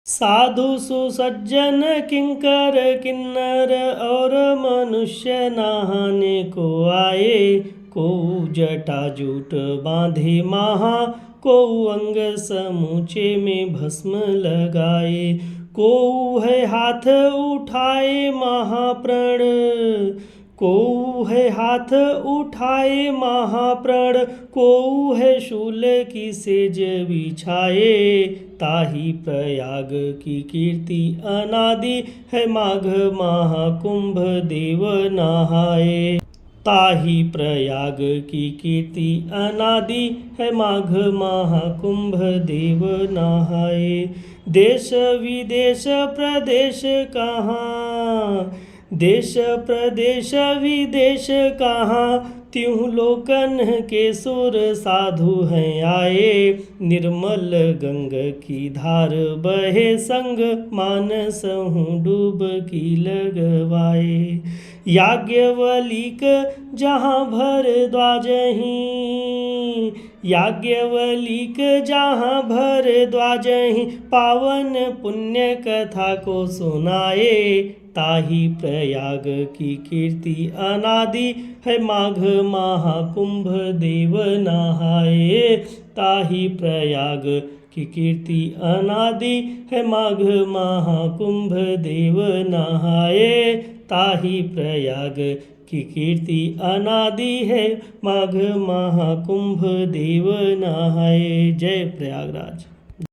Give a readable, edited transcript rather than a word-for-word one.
साधु सुसज्जन किंकर किन्नर और मनुष्य नहाने को आए। को जटा जूट बांधे महा, को अंग समूचे में भस्म लगाए। को है हाथ उठाए महाप्रण, को है हाथ उठाए महाप्रण। को है शूल की सेज बिछाए। ताहि प्रयाग की कीर्ति अनादि है, माघ महाकुंभ देव नहाए। ताहि प्रयाग की कीर्ति अनादि है, माघ महाकुंभ देव नहाए। देश विदेश प्रदेश कहाँ, देश प्रदेश विदेश कहाँ। त्यों लोकन के सुर साधु हैं आए। निर्मल गंग की धार बहे संग, मानस हूँ डुबकी लगवाए। याज्ञवल्क जहाँ भरद्वाज ही, याज्ञवल्क जहाँ भरद्वाज ही, पावन पुण्य कथा को सुनाए। ताहि प्रयाग की कीर्ति अनादि है, माघ महाकुंभ देव नहाए। ताहि प्रयाग की कीर्ति अनादि है, माघ महाकुंभ देव नहाए। ताहि प्रयाग की कीर्ति अनादि है, माघ महाकुंभ देव नहाए। जय प्रयागराज।